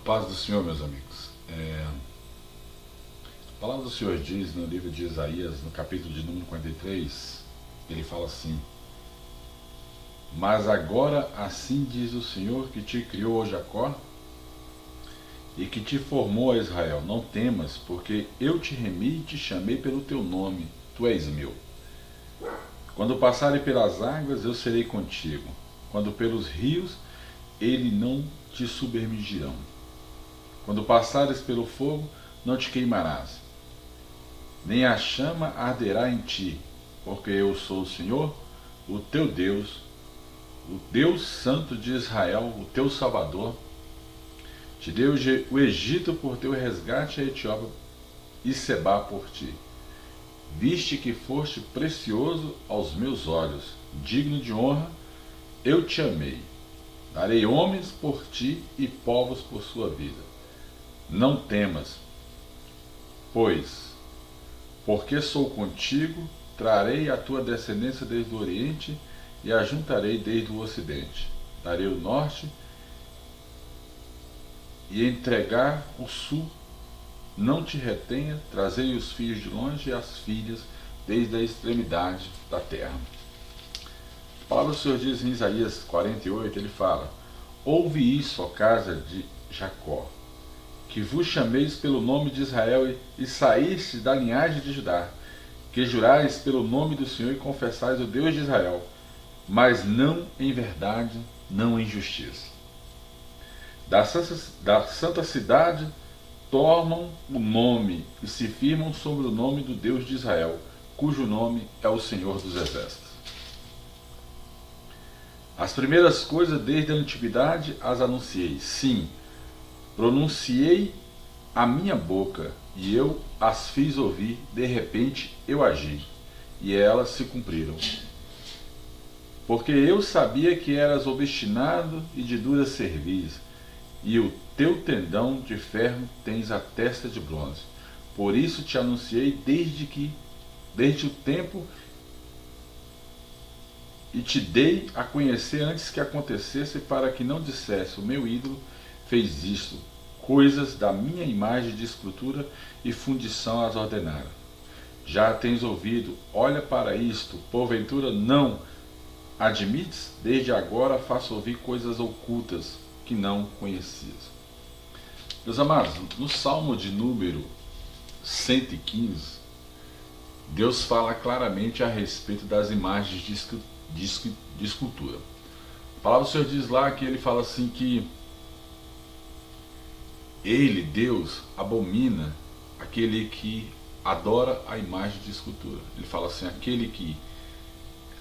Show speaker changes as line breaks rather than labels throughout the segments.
Paz do Senhor, meus amigos. A palavra do Senhor diz no livro de Isaías, no capítulo de número 43, ele fala assim: Mas agora assim diz o Senhor que te criou, ó Jacó, e que te formou, a Israel: não temas, porque eu te remi e te chamei pelo teu nome, tu és meu. Quando passares pelas águas, eu serei contigo. Quando pelos rios, eles não te submergirão. Quando passares pelo fogo, não te queimarás, nem a chama arderá em ti, porque eu sou o Senhor, o teu Deus, o Deus Santo de Israel, o teu Salvador. Te dei o Egito por teu resgate, a Etiópia e Sebá por ti. Viste que foste precioso aos meus olhos, digno de honra, eu te amei. Darei homens por ti e povos por sua vida. Não temas, pois, porque sou contigo, trarei a tua descendência desde o Oriente e a juntarei desde o Ocidente. Darei o Norte e entregar o Sul. Não te retenha, trazei os filhos de longe e as filhas desde a extremidade da terra. A palavra do Senhor diz em Isaías 48, ele fala: ouve isso, ó casa de Jacó, que vos chameis pelo nome de Israel e saíste da linhagem de Judá, que jurais pelo nome do Senhor e confessais o Deus de Israel, mas não em verdade, não em justiça. Da santa cidade tomam o nome e se firmam sobre o nome do Deus de Israel, cujo nome é o Senhor dos Exércitos. As primeiras coisas desde a antiguidade as anunciei, sim, pronunciei a minha boca e eu as fiz ouvir, de repente eu agi, e elas se cumpriram. Porque eu sabia que eras obstinado e de dura cerviz, e o teu tendão de ferro tens a testa de bronze. Por isso te anunciei desde o tempo e te dei a conhecer antes que acontecesse, para que não dissesse: o meu ídolo fez isto, coisas da minha imagem de escultura e fundição as ordenaram. Já tens ouvido, olha para isto, porventura não admites? Desde agora faço ouvir coisas ocultas que não conhecias. Meus amados, no Salmo de número 115, Deus fala claramente a respeito das imagens de escultura. A palavra do Senhor diz lá que ele fala assim que ele, Deus, abomina aquele que adora a imagem de escultura. Ele fala assim: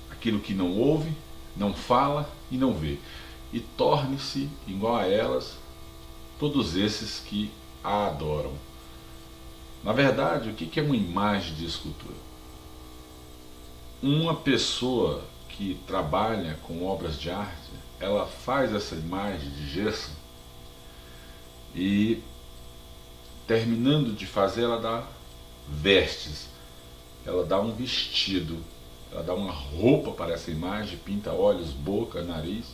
aquilo que não ouve, não fala e não vê, e torne-se igual a elas todos esses que a adoram. Na verdade, o que é uma imagem de escultura? Uma pessoa que trabalha com obras de arte, ela faz essa imagem de gesso e, terminando de fazer, ela dá vestes, ela dá um vestido, ela dá uma roupa para essa imagem, pinta olhos, boca, nariz.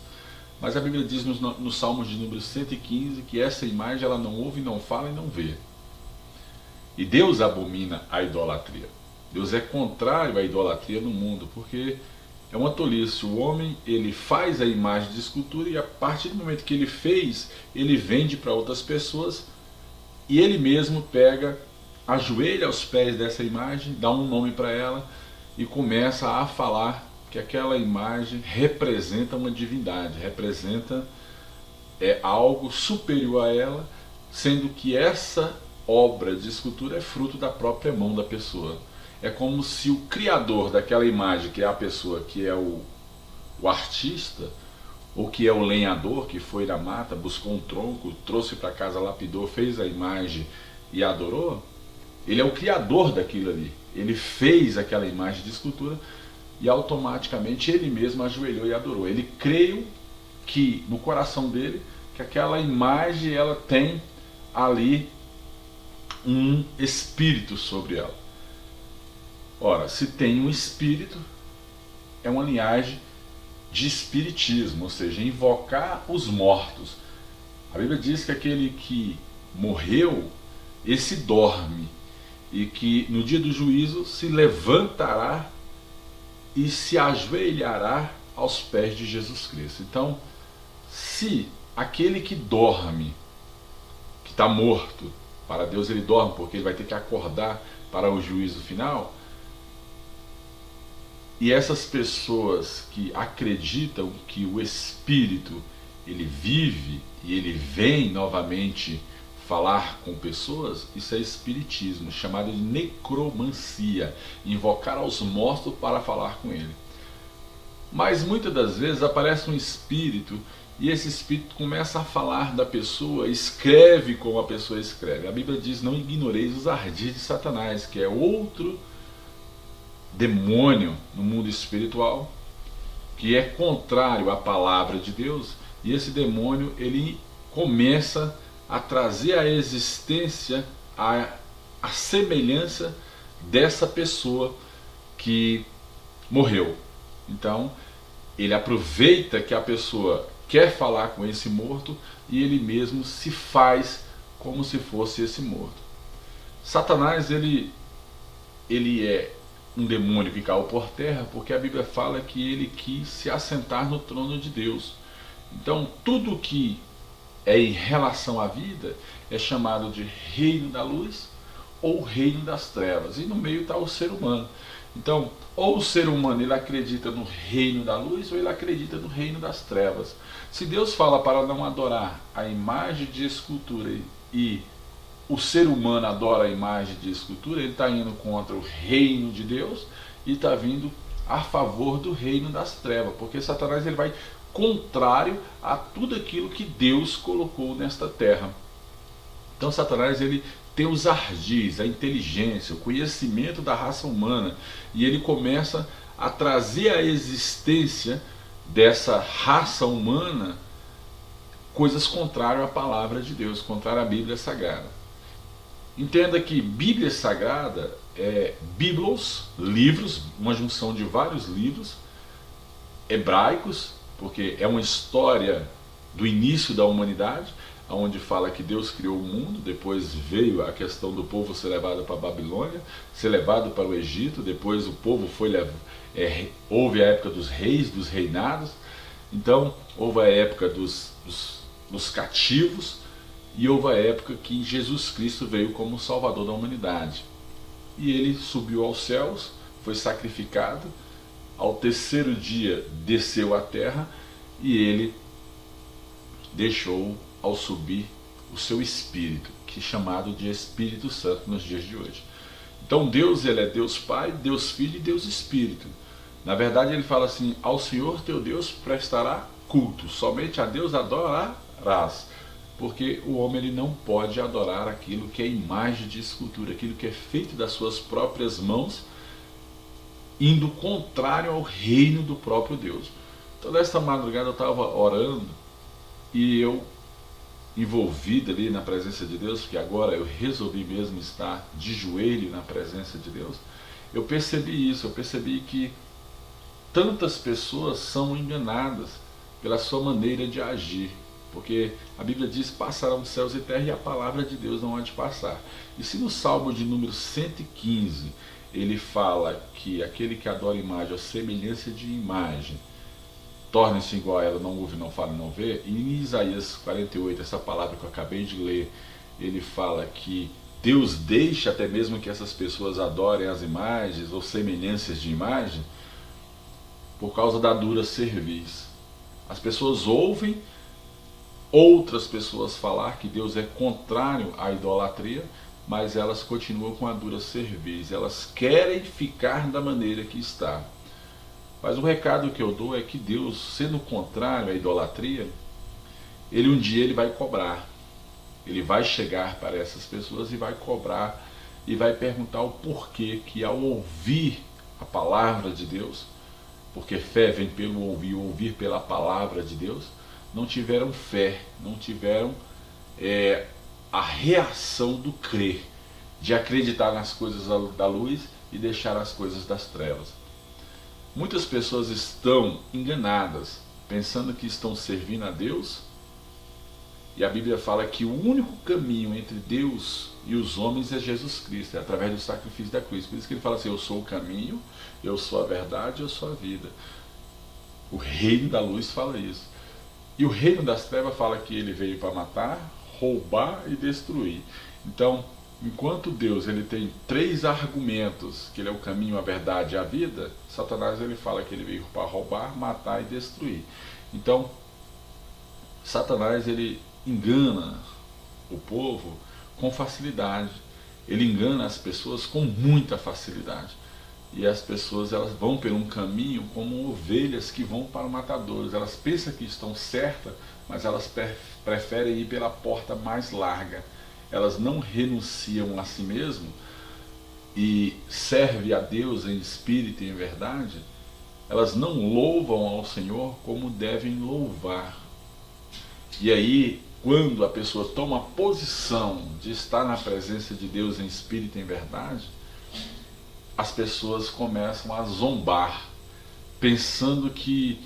Mas a Bíblia diz no Salmo de número 115 que essa imagem ela não ouve, não fala e não vê. E Deus abomina a idolatria. Deus é contrário à idolatria no mundo, porque é uma tolice. O homem, ele faz a imagem de escultura e a partir do momento que ele fez, ele vende para outras pessoas e ele mesmo pega, ajoelha aos pés dessa imagem, dá um nome para ela e começa a falar que aquela imagem representa uma divindade, representa algo superior a ela, sendo que essa obra de escultura é fruto da própria mão da pessoa. É como se o criador daquela imagem, que é a pessoa, que é o artista, ou que é o lenhador, que foi na mata, buscou um tronco, trouxe para casa, lapidou, fez a imagem e adorou, ele é o criador daquilo ali. Ele fez aquela imagem de escultura e automaticamente ele mesmo ajoelhou e adorou. Ele creu que no coração dele que aquela imagem ela tem ali um espírito sobre ela. Ora, se tem um espírito, é uma linhagem de espiritismo, ou seja, invocar os mortos. A Bíblia diz que aquele que morreu, esse dorme, e que no dia do juízo se levantará e se ajoelhará aos pés de Jesus Cristo. Então, se aquele que dorme, que está morto, para Deus ele dorme, porque ele vai ter que acordar para o juízo final, e essas pessoas que acreditam que o Espírito ele vive e ele vem novamente falar com pessoas, isso é espiritismo, chamado de necromancia, invocar aos mortos para falar com ele. Mas muitas das vezes aparece um espírito e esse espírito começa a falar da pessoa, escreve como a pessoa escreve. A Bíblia diz: não ignoreis os ardis de Satanás, que é outro demônio no mundo espiritual, que é contrário à palavra de Deus, e esse demônio ele começa a trazer à existência a semelhança dessa pessoa que morreu. Então, ele aproveita que a pessoa quer falar com esse morto e ele mesmo se faz como se fosse esse morto. Satanás, ele é um demônio que caiu por terra porque a Bíblia fala que ele quis se assentar no trono de Deus. Então, tudo que é em relação à vida é chamado de reino da luz ou reino das trevas, e no meio está o ser humano. Então, ou o ser humano ele acredita no reino da luz ou ele acredita no reino das trevas. Se Deus fala para não adorar a imagem de escultura e o ser humano adora a imagem de escultura, ele está indo contra o reino de Deus e está vindo a favor do reino das trevas, porque Satanás ele vai contrário a tudo aquilo que Deus colocou nesta terra. Então Satanás ele tem os ardis, a inteligência, o conhecimento da raça humana, e ele começa a trazer à existência dessa raça humana coisas contrárias à palavra de Deus, contrárias à Bíblia Sagrada. Entenda que Bíblia Sagrada é biblos, livros, uma junção de vários livros hebraicos, porque é uma história do início da humanidade, onde fala que Deus criou o mundo, depois veio a questão do povo ser levado para a Babilônia, ser levado para o Egito, depois o povo foi levado, houve a época dos reis, dos reinados, então houve a época dos cativos, e houve a época que Jesus Cristo veio como Salvador da humanidade. E ele subiu aos céus, foi sacrificado, ao terceiro dia desceu à terra, e ele deixou ao subir o seu Espírito, que é chamado de Espírito Santo nos dias de hoje. Então Deus ele é Deus Pai, Deus Filho e Deus Espírito. Na verdade ele fala assim: ao Senhor teu Deus prestará culto, somente a Deus adorarás, porque o homem ele não pode adorar aquilo que é imagem de escultura, aquilo que é feito das suas próprias mãos, indo contrário ao reino do próprio Deus. Então nesta madrugada eu estava orando e eu, envolvido ali na presença de Deus, porque agora eu resolvi mesmo estar de joelho na presença de Deus, eu percebi isso, eu percebi que tantas pessoas são enganadas pela sua maneira de agir, porque a Bíblia diz: passarão céus e terra e a palavra de Deus não há de passar. E se no Salmo de número 115 ele fala que aquele que adora imagem, a semelhança de imagem, torne-se igual a ela, não ouve, não fala, não vê. E em Isaías 48, essa palavra que eu acabei de ler, ele fala que Deus deixa até mesmo que essas pessoas adorem as imagens ou semelhanças de imagem por causa da dura cerviz. As pessoas ouvem outras pessoas falar que Deus é contrário à idolatria, mas elas continuam com a dura cerviz, elas querem ficar da maneira que está. Mas o recado que eu dou é que Deus, sendo contrário à idolatria, ele um dia ele vai cobrar. Ele vai chegar para essas pessoas e vai cobrar e vai perguntar o porquê que ao ouvir a palavra de Deus, porque fé vem pelo ouvir, ouvir pela palavra de Deus, não tiveram fé, não tiveram a reação do crer, de acreditar nas coisas da luz e deixar as coisas das trevas. Muitas pessoas estão enganadas, pensando que estão servindo a Deus E a Bíblia fala que o único caminho entre Deus e os homens é Jesus Cristo, é através do sacrifício da cruz. Por isso que ele fala assim, eu sou o caminho, eu sou a verdade, eu sou a vida. O reino da luz fala isso. E o reino das trevas fala que ele veio para matar, roubar e destruir. Então, enquanto Deus ele tem 3 argumentos, que ele é o caminho, a verdade e a vida, Satanás ele fala que ele veio para roubar, matar e destruir. Então, Satanás ele engana o povo com facilidade. Ele engana as pessoas com muita facilidade. E as pessoas elas vão por um caminho como ovelhas que vão para o matadouro. Elas pensam que estão certas, mas elas preferem ir pela porta mais larga. Elas não renunciam a si mesmo e servem a Deus em espírito e em verdade. Elas não louvam ao Senhor como devem louvar. E aí, quando a pessoa toma a posição de estar na presença de Deus em espírito e em verdade, as pessoas começam a zombar, pensando que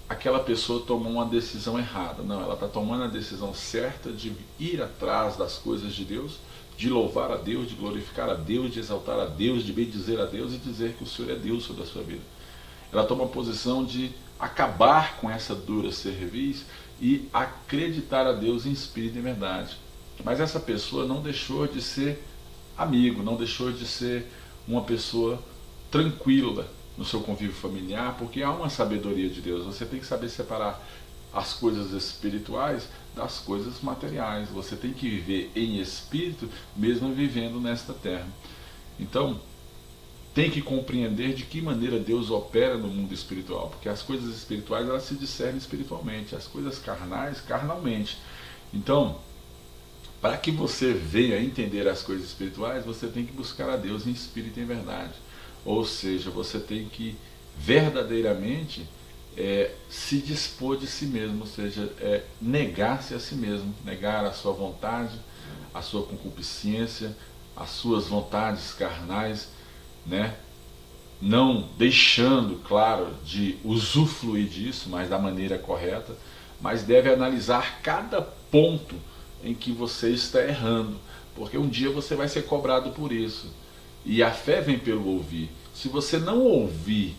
aquela pessoa tomou uma decisão errada. Não, ela está tomando a decisão certa de ir atrás das coisas de Deus, de louvar a Deus, de glorificar a Deus, de exaltar a Deus, de bendizer a Deus e dizer que o Senhor é Deus sobre a sua vida. Ela toma a posição de acabar com essa dura cerviz e acreditar a Deus em espírito e em verdade. Mas essa pessoa não deixou de ser amigo, não deixou de ser uma pessoa tranquila no seu convívio familiar, porque há uma sabedoria de Deus. Você tem que saber separar as coisas espirituais das coisas materiais. Você tem que viver em espírito, mesmo vivendo nesta terra. Então, tem que compreender de que maneira Deus opera no mundo espiritual, porque as coisas espirituais elas se discernem espiritualmente, as coisas carnais, carnalmente. Então, para que você venha entender as coisas espirituais, você tem que buscar a Deus em espírito e em verdade. Ou seja, você tem que verdadeiramente se dispor de si mesmo, ou seja, negar-se a si mesmo, negar a sua vontade, a sua concupiscência, as suas vontades carnais, né? Não deixando, claro, de usufruir disso, mas da maneira correta, mas deve analisar cada ponto em que você está errando, porque um dia você vai ser cobrado por isso. E a fé vem pelo ouvir. Se você não ouvir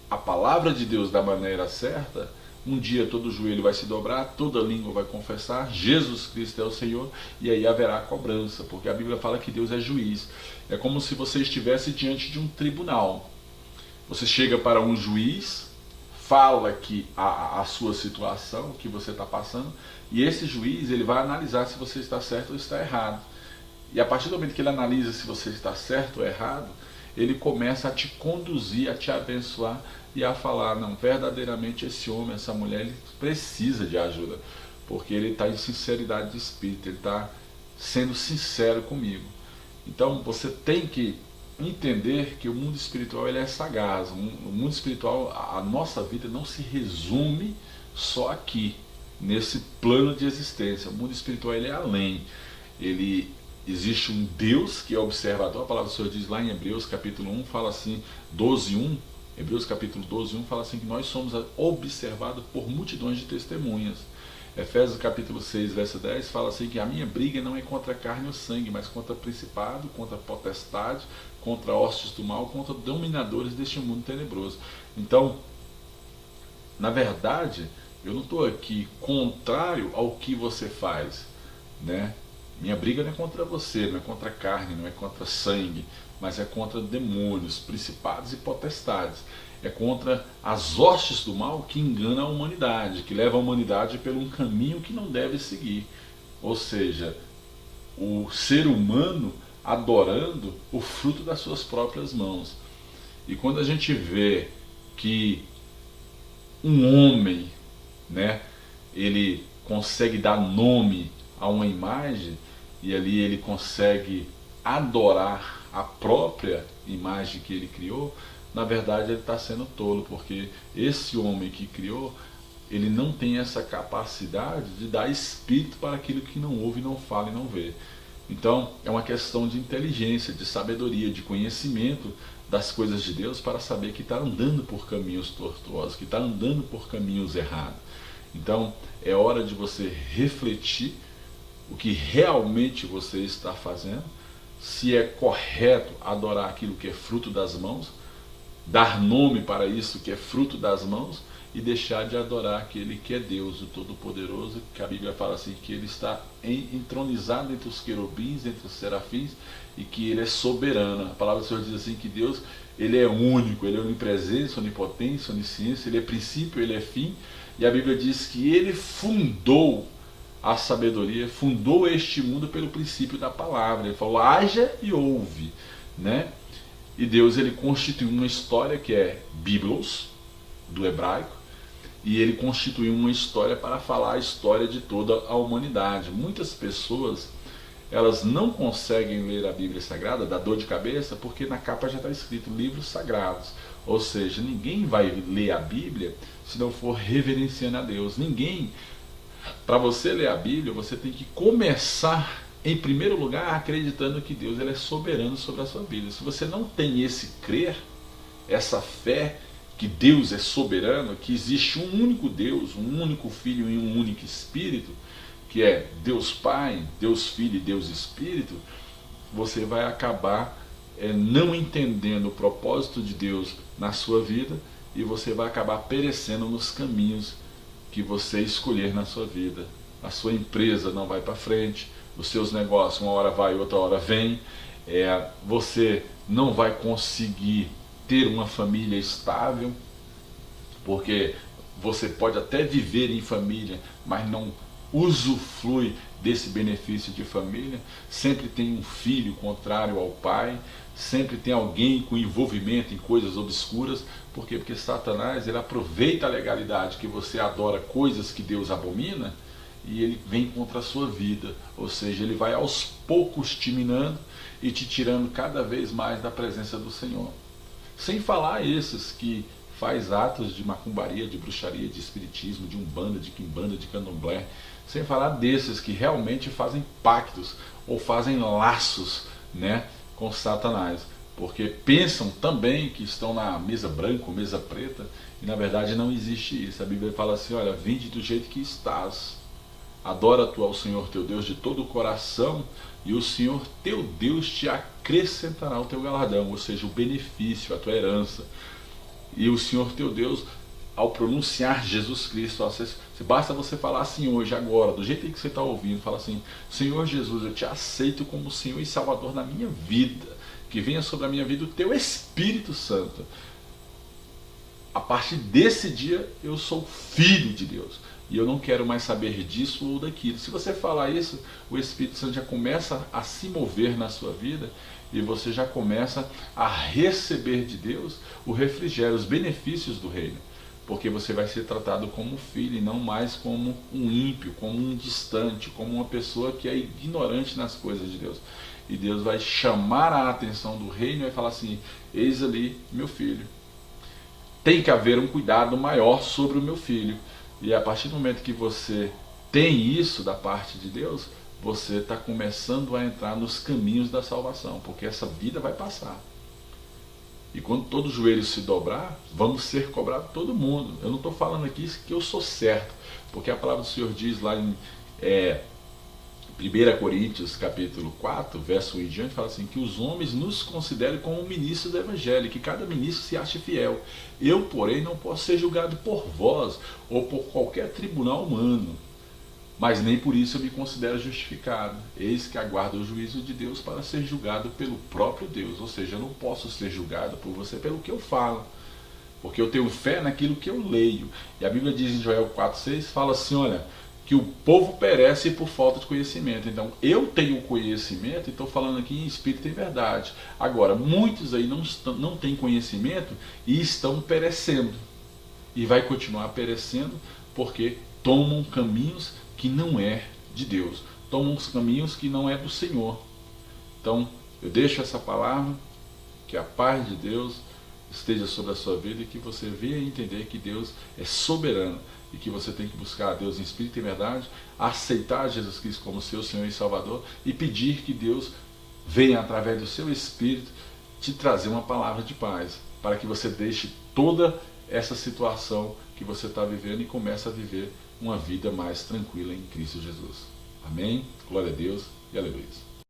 a palavra de Deus da maneira certa, um dia todo joelho vai se dobrar, toda língua vai confessar, Jesus Cristo é o Senhor, e aí haverá cobrança, porque a Bíblia fala que Deus é juiz. É como se você estivesse diante de um tribunal. Você chega para um juiz, fala que a sua situação, o que você está passando, e esse juiz ele vai analisar se você está certo ou está errado. E a partir do momento que ele analisa se você está certo ou errado, ele começa a te conduzir, a te abençoar e a falar, não, verdadeiramente esse homem, essa mulher, ele precisa de ajuda, porque ele está em sinceridade de espírito, ele está sendo sincero comigo. Então você tem que entender que o mundo espiritual ele é sagaz. O mundo espiritual, a nossa vida não se resume só aqui, nesse plano de existência. O mundo espiritual ele é além. Existe um Deus que é observador. A palavra do Senhor diz lá em Hebreus capítulo 1, fala assim, 12:1, Hebreus capítulo 12:1 fala assim que nós somos observados por multidões de testemunhas. Efésios capítulo 6, verso 10 fala assim que a minha briga não é contra a carne ou sangue, mas contra principado, contra potestade, contra hostes do mal, contra dominadores deste mundo tenebroso. Então, na verdade, eu não estou aqui contrário ao que você faz, né? Minha briga não é contra você, não é contra a carne, não é contra sangue, mas é contra demônios, principados e potestades. É contra as hostes do mal que enganam a humanidade, que levam a humanidade por um caminho que não deve seguir. Ou seja, o ser humano adorando o fruto das suas próprias mãos. E quando a gente vê que um homem, né, ele consegue dar nome a uma imagem, e ali ele consegue adorar a própria imagem que ele criou, na verdade ele está sendo tolo, porque esse homem que criou, ele não tem essa capacidade de dar espírito para aquilo que não ouve, não fala e não vê. Então é uma questão de inteligência, de sabedoria, de conhecimento das coisas de Deus, para saber que está andando por caminhos tortuosos, que está andando por caminhos errados. Então é hora de você refletir o que realmente você está fazendo, se é correto adorar aquilo que é fruto das mãos, dar nome para isso que é fruto das mãos, e deixar de adorar aquele que é Deus, o Todo-Poderoso, que a Bíblia fala assim, que ele está entronizado entre os querubins, entre os serafins, e que ele é soberano. A palavra do Senhor diz assim que Deus, ele é único, ele é onipresença, onipotência, onisciência, ele é princípio, ele é fim, e a Bíblia diz que ele fundou a sabedoria, fundou este mundo pelo princípio da palavra. Ele falou, haja e ouve, né? E Deus, ele constituiu uma história que é Biblos, do hebraico, e ele constituiu uma história para falar a história de toda a humanidade. Muitas pessoas, elas não conseguem ler a Bíblia Sagrada, dá dor de cabeça, porque na capa já está escrito livros sagrados. Ou seja, ninguém vai ler a Bíblia se não for reverenciando a Deus. Ninguém, para você ler a Bíblia, você tem que começar, em primeiro lugar, acreditando que Deus, ele é soberano sobre a sua vida. Se você não tem esse crer, essa fé, que Deus é soberano, que existe um único Deus, um único Filho e um único Espírito, que é Deus Pai, Deus Filho e Deus Espírito, você vai acabar não entendendo o propósito de Deus na sua vida, e você vai acabar perecendo nos caminhos que você escolher na sua vida. A sua empresa não vai para frente, os seus negócios uma hora vai, outra hora vem, você não vai conseguir ter uma família estável, porque você pode até viver em família, mas não usufrui desse benefício de família. Sempre tem um filho contrário ao pai, sempre tem alguém com envolvimento em coisas obscuras. Por quê? Porque Satanás, ele aproveita a legalidade que você adora coisas que Deus abomina, e ele vem contra a sua vida. Ou seja, ele vai aos poucos te minando e te tirando cada vez mais da presença do Senhor. Sem falar esses que faz atos de macumbaria, de bruxaria, de espiritismo, de umbanda, de quimbanda, de candomblé. Sem falar desses que realmente fazem pactos ou fazem laços, né, com Satanás. Porque pensam também que estão na mesa branca ou mesa preta, e na verdade não existe isso. A Bíblia fala assim, olha, vinde do jeito que estás. Adora tu ao Senhor teu Deus de todo o coração, e o Senhor teu Deus te acrescentará o teu galardão, ou seja, o benefício, a tua herança. E o Senhor teu Deus, ao pronunciar Jesus Cristo, basta você falar assim hoje, agora, do jeito que você está ouvindo, fala assim, Senhor Jesus, eu te aceito como Senhor e Salvador na minha vida, que venha sobre a minha vida o teu Espírito Santo. A partir desse dia, eu sou filho de Deus. E eu não quero mais saber disso ou daquilo. Se você falar isso, o Espírito Santo já começa a se mover na sua vida, e você já começa a receber de Deus o refrigério, os benefícios do reino. Porque você vai ser tratado como filho e não mais como um ímpio, como um distante, como uma pessoa que é ignorante nas coisas de Deus. E Deus vai chamar a atenção do reino e vai falar assim, eis ali meu filho. Tem que haver um cuidado maior sobre o meu filho. E a partir do momento que você tem isso da parte de Deus, você está começando a entrar nos caminhos da salvação, porque essa vida vai passar. E quando todo joelho se dobrar, vamos ser cobrados todo mundo. Eu não estou falando aqui que eu sou certo, porque a palavra do Senhor diz lá em 1 Coríntios capítulo 4, verso 1 em diante, fala assim, que os homens nos considerem como ministros do Evangelho, que cada ministro se ache fiel. Eu, porém, não posso ser julgado por vós, ou por qualquer tribunal humano, mas nem por isso eu me considero justificado. Eis que aguardo o juízo de Deus para ser julgado pelo próprio Deus. Ou seja, eu não posso ser julgado por você pelo que eu falo, porque eu tenho fé naquilo que eu leio. E a Bíblia diz em Joel 4,6, fala assim, olha, que o povo perece por falta de conhecimento. Então, eu tenho conhecimento e estou falando aqui em espírito e verdade. Agora, muitos aí não têm conhecimento e estão perecendo. E vai continuar perecendo porque tomam caminhos que não é de Deus. Tomam os caminhos que não é do Senhor. Então, eu deixo essa palavra, que a paz de Deus esteja sobre a sua vida e que você venha entender que Deus é soberano e que você tem que buscar a Deus em espírito e verdade, aceitar Jesus Cristo como seu Senhor e Salvador e pedir que Deus venha através do seu Espírito te trazer uma palavra de paz, para que você deixe toda essa situação que você está vivendo e comece a viver uma vida mais tranquila em Cristo Jesus. Amém? Glória a Deus e aleluia.